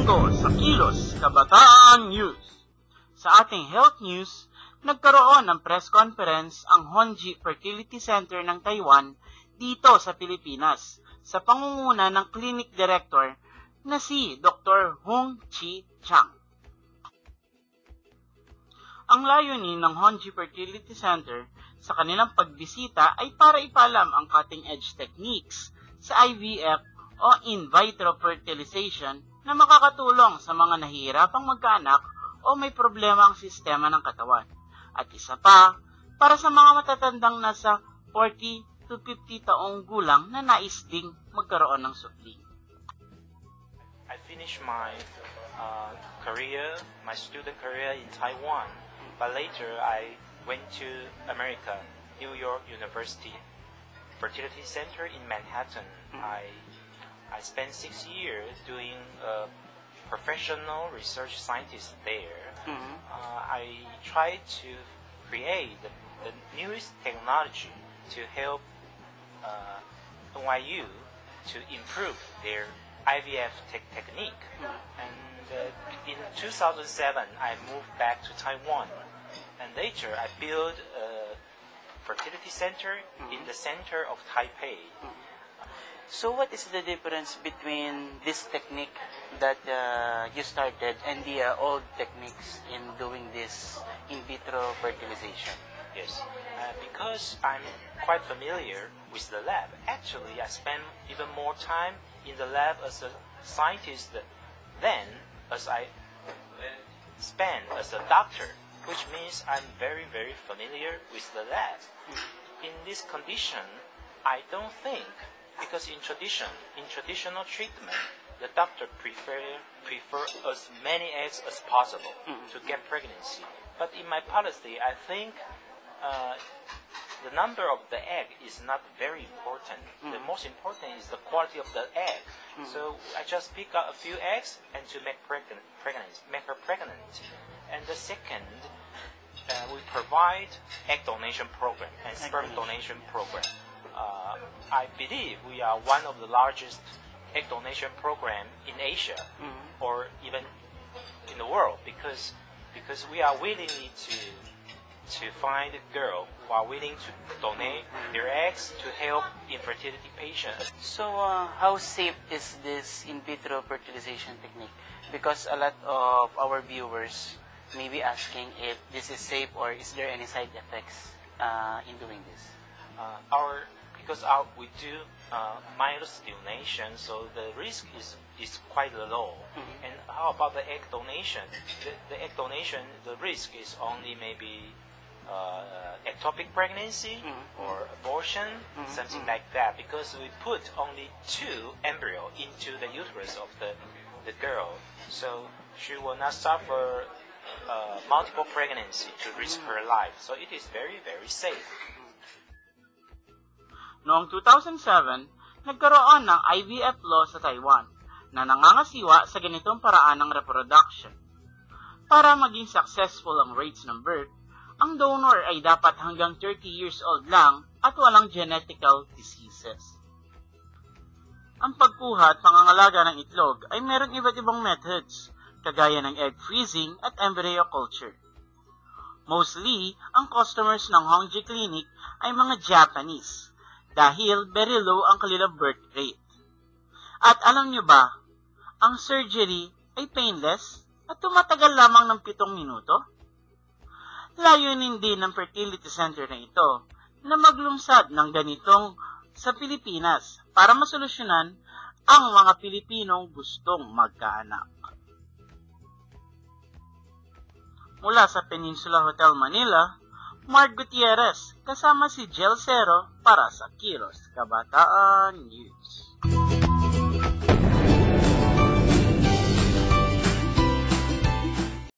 Linggo sa Kilos Kabataan News. Sa ating health news, nagkaroon ng press conference ang Honji Fertility Center ng Taiwan dito sa Pilipinas sa pangunguna ng clinic director na si Dr. Hung Chi Chang. Ang layunin ng Honji Fertility Center sa kanilang pagbisita ay para ipalam ang cutting-edge techniques sa IVF o in vitro fertilization na makakatulong sa mga nahihirapang magkaanak o may problema ang sistema ng katawan. At isa pa, para sa mga matatandang nasa 40 to 50 taong gulang na nais ding magkaroon ng supling. I finished my student career in Taiwan, but later I went to America, New York University Fertility Center in Manhattan. I spent 6 years doing professional research scientist there. I tried to create the newest technology to help NYU to improve their IVF technique. And in 2007, I moved back to Taiwan. And later, I built a fertility center in the center of Taipei. So what is the difference between this technique that you started and the old techniques in doing this in vitro fertilization? Yes, because I'm quite familiar with the lab. Actually, I spend even more time in the lab as a scientist than as I spend as a doctor, which means I'm very, very familiar with the lab. In this condition, I don't think, because in traditional treatment, the doctor prefer as many eggs as possible to get pregnancy. But in my policy, I think the number of the egg is not very important. The most important is the quality of the egg. So I just pick up a few eggs and to make her pregnant. And the second, we provide egg donation program and sperm donation program. I believe we are one of the largest egg donation program in Asia or even in the world because we are willing to find a girl who are willing to donate their eggs to help infertility patients. So how safe is this in vitro fertilization technique? Because a lot of our viewers may be asking if this is safe or is there any side effects in doing this? Because we do myelostimulation, so the risk is quite low. And how about the egg donation? The egg donation, the risk is only maybe ectopic pregnancy or abortion, something like that. Because we put only 2 embryos into the uterus of the girl, so she will not suffer multiple pregnancy to risk her life. So it is very, very safe. Noong 2007, nagkaroon ng IVF law sa Taiwan na nangangasiwa sa ganitong paraan ng reproduction. Para maging successful ang rates ng birth, ang donor ay dapat hanggang 30 years old lang at walang genetical diseases. Ang pagkuha at pangangalaga ng itlog ay merong iba't ibang methods, kagaya ng egg freezing at embryo culture. Mostly, ang customers ng Honji Clinic ay mga Japanese, dahil very low ang kanilang birth rate. At alam nyo ba, ang surgery ay painless at tumatagal lamang ng 7 minuto? Layunin din ng fertility center na ito na maglungsad ng ganitong sa Pilipinas para masolusyonan ang mga Pilipinong gustong magkaanak. Mula sa Peninsula Hotel Manila, Mark Gutierrez, kasama si Jel Cero para sa Kilos Kabataan News.